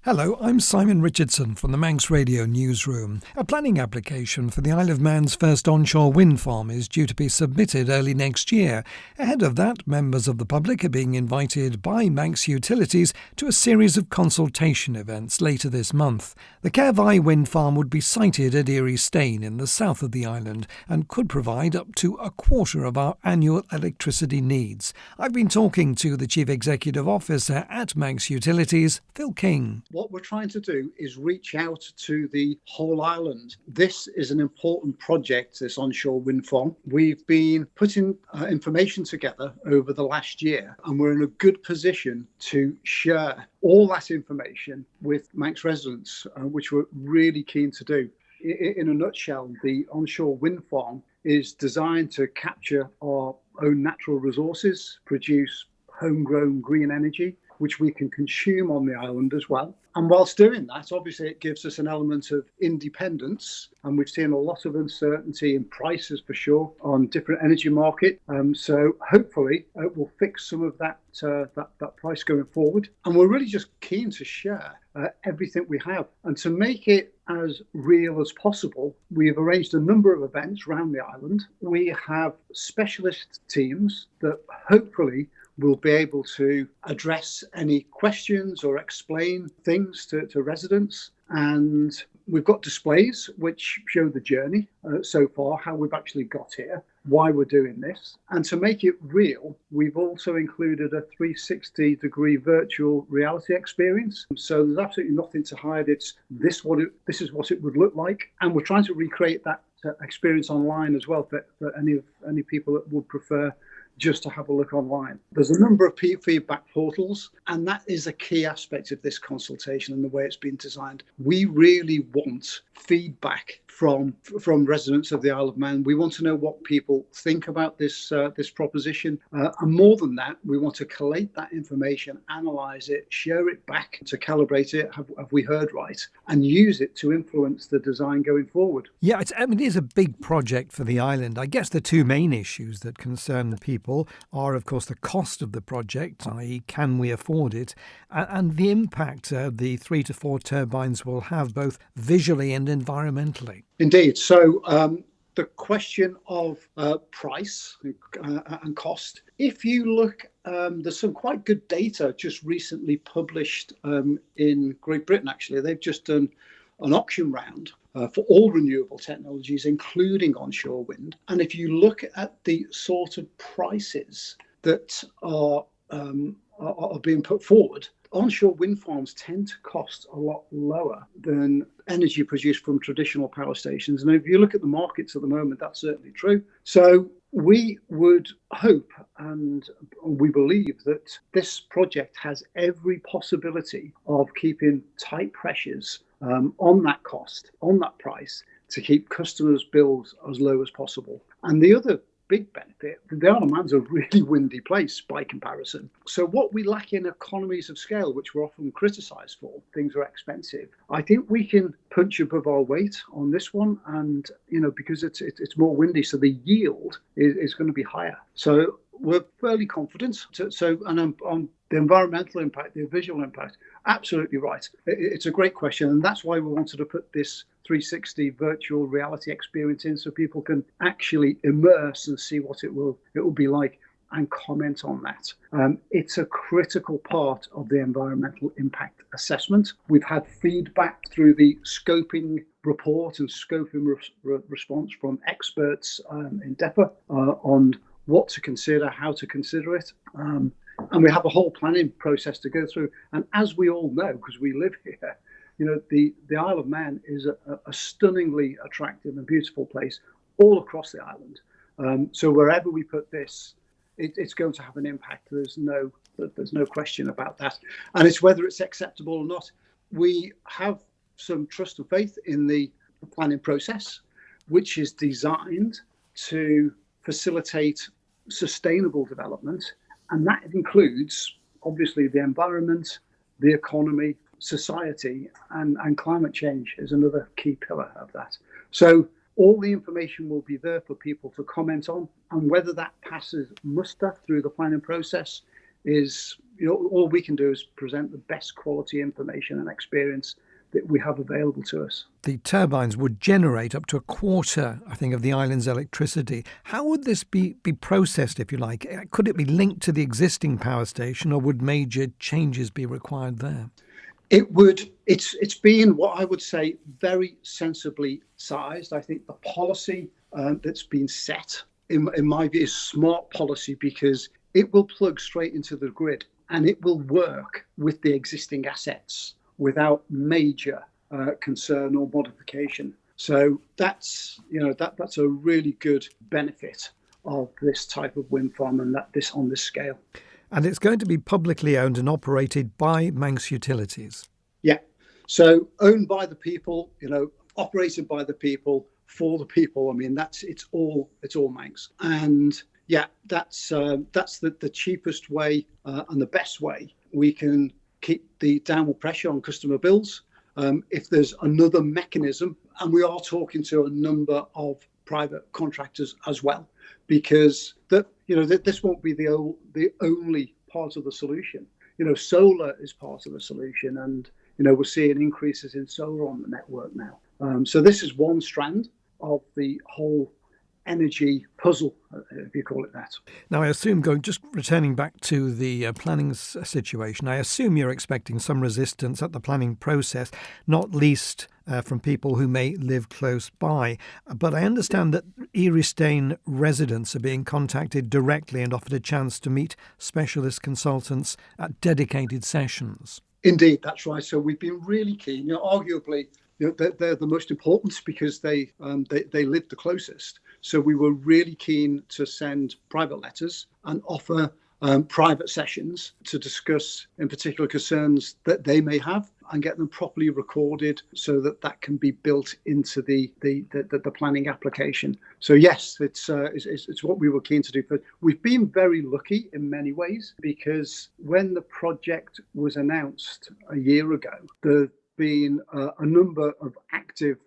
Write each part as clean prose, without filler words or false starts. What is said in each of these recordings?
Hello, I'm Simon Richardson from the Manx Radio Newsroom. A planning application for the Isle of Man's first onshore wind farm is due to be submitted early next year. Ahead of that, members of the public are being invited by Manx Utilities to a series of consultation events later this month. The Cair Vie wind farm would be sited at Earystane in the south of the island and could provide up to a quarter of our annual electricity needs. I've been talking to the Chief Executive Officer at Manx Utilities, Phil King. What we're trying to do is reach out to the whole island. This is an important project, this onshore wind farm. We've been putting information together over the last year, and we're in a good position to share all that information with Manx residents, which we're really keen to do. In a nutshell, the onshore wind farm is designed to capture our own natural resources, produce homegrown green energy, which we can consume on the island as well. And whilst doing that, obviously it gives us an element of independence, and we've seen a lot of uncertainty in prices for sure on different energy market. So hopefully it will fix some of that price going forward. And we're really just keen to share everything we have. And to make it as real as possible, we have arranged a number of events around the island. We have specialist teams that hopefully will be able to address any questions or explain things to residents. And we've got displays which show the journey so far, how we've actually got here, why we're doing this. And to make it real, we've also included a 360-degree virtual reality experience. So there's absolutely nothing to hide. This is what it would look like. And we're trying to recreate that experience online as well for any people that would prefer just to have a look online. There's a number of feedback portals, and that is a key aspect of this consultation and the way it's been designed. We really want feedback from residents of the Isle of Man. We want to know what people think about this proposition. And more than that, we want to collate that information, analyse it, share it back to calibrate it, have we heard right, and use it to influence the design going forward. Yeah, it is a big project for the island. I guess the two main issues that concern the people are, of course, the cost of the project, i.e. can we afford it, and the impact the 3 to 4 turbines will have both visually and environmentally. Indeed. So the question of price and cost, if you look, there's some quite good data just recently published in Great Britain, actually. They've just done an auction round for all renewable technologies, including onshore wind. And if you look at the sort of prices that are being put forward, onshore wind farms tend to cost a lot lower than energy produced from traditional power stations. And if you look at the markets at the moment, that's certainly true. So we would hope and we believe that this project has every possibility of keeping tight pressures on that cost, on that price, to keep customers' bills as low as possible. And the other big benefit, the Isle of Man's a really windy place by comparison. So what we lack in economies of scale, which we're often criticised for, things are expensive. I think we can punch above our weight on this one, and because it's more windy, so the yield is going to be higher. So we're fairly confident. And on the environmental impact, the visual impact, absolutely right. It's a great question, and that's why we wanted to put this 360 virtual reality experience in, so people can actually immerse and see what it will be like and comment on that. It's a critical part of the environmental impact assessment. We've had feedback through the scoping report and scoping response from experts in DEPA on what to consider, how to consider it. And we have a whole planning process to go through. And as we all know, because we live here, the Isle of Man is a stunningly attractive and beautiful place all across the island. So wherever we put this, it's going to have an impact. There's no question about that. And it's whether it's acceptable or not. We have some trust and faith in the planning process, which is designed to facilitate sustainable development. And that includes, obviously, the environment, the economy, society, and climate change is another key pillar of that. So all the information will be there for people to comment on, and whether that passes muster through the planning process is, all we can do is present the best quality information and experience that we have available to us. The turbines would generate up to a quarter, I think, of the island's electricity. How would this be processed, if you like? Could it be linked to the existing power station, or would major changes be required there? It would. It's been what I would say very sensibly sized. I think the policy that's been set, in my view, is smart policy, because it will plug straight into the grid and it will work with the existing assets without major concern or modification. So that's a really good benefit of this type of wind farm, and this on this scale. And it's going to be publicly owned and operated by Manx Utilities. Yeah. So owned by the people, operated by the people, for the people. I mean, it's all Manx. And yeah, that's the cheapest way and the best way we can keep the downward pressure on customer bills. If there's another mechanism, and we are talking to a number of private contractors as well, because this won't be the only part of the solution. Solar is part of the solution, and we're seeing increases in solar on the network now. So this is one strand of the whole energy puzzle, if you call it that. Now, I assume, just returning back to the planning situation, I assume you're expecting some resistance at the planning process, not least from people who may live close by. But I understand that Earystane residents are being contacted directly and offered a chance to meet specialist consultants at dedicated sessions. Indeed, that's right. So we've been really keen. Arguably, they're the most important because they live the closest. So we were really keen to send private letters and offer private sessions to discuss in particular concerns that they may have, and get them properly recorded so that can be built into the planning application. So yes, it's what we were keen to do. But we've been very lucky in many ways, because when the project was announced a year ago, there've been a number of active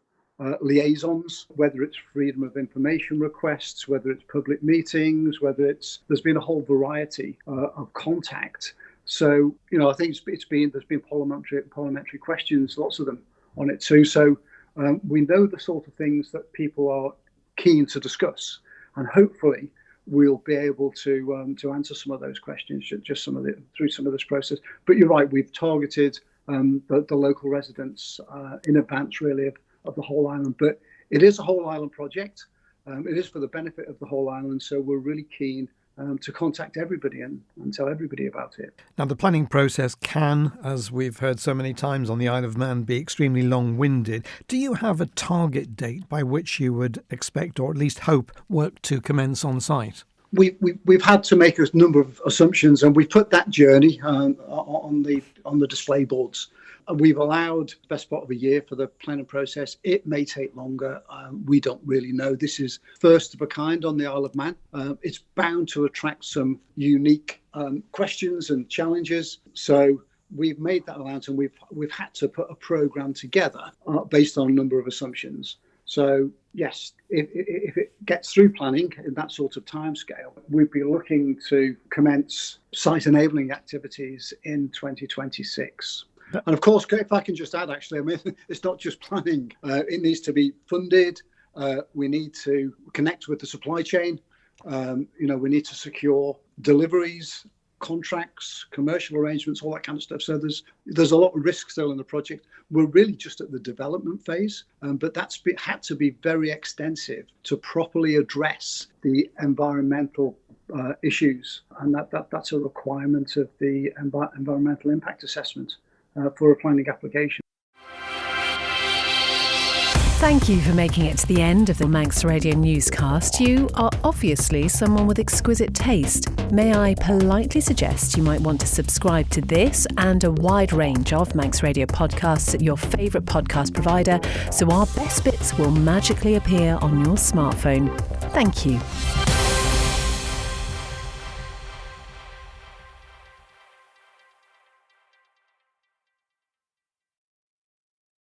liaisons, whether it's freedom of information requests, whether it's public meetings, there's been a whole variety of contact. So, I think there's been parliamentary questions, lots of them on it too. So we know the sort of things that people are keen to discuss, and hopefully we'll be able to answer some of those questions through some of this process. But you're right, we've targeted the local residents in advance, really, of the whole island. But it is a whole island project. It is for the benefit of the whole island. So we're really keen to contact everybody and tell everybody about it. Now, the planning process can, as we've heard so many times on the Isle of Man, be extremely long-winded. Do you have a target date by which you would expect, or at least hope, work to commence on site? We've had to make a number of assumptions, and we put that journey on the display boards. We've allowed the best part of a year for the planning process. It may take longer. We don't really know. This is first of a kind on the Isle of Man. It's bound to attract some unique questions and challenges. So we've made that allowance, and we've had to put a programme together based on a number of assumptions. So yes, if it gets through planning in that sort of timescale, we'd be looking to commence site enabling activities in 2026. And of course, if I can just add, actually, I mean, it's not just planning. It needs to be funded. We need to connect with the supply chain. We need to secure deliveries, contracts, commercial arrangements, all that kind of stuff. So there's a lot of risk still in the project. We're really just at the development phase, but that's had to be very extensive to properly address the environmental issues, and that's a requirement of the environmental impact assessment for a planning application. Thank you for making it to the end of the Manx Radio Newscast. You are obviously someone with exquisite taste. May I politely suggest you might want to subscribe to this and a wide range of Manx Radio podcasts at your favourite podcast provider, so our best bits will magically appear on your smartphone. Thank you.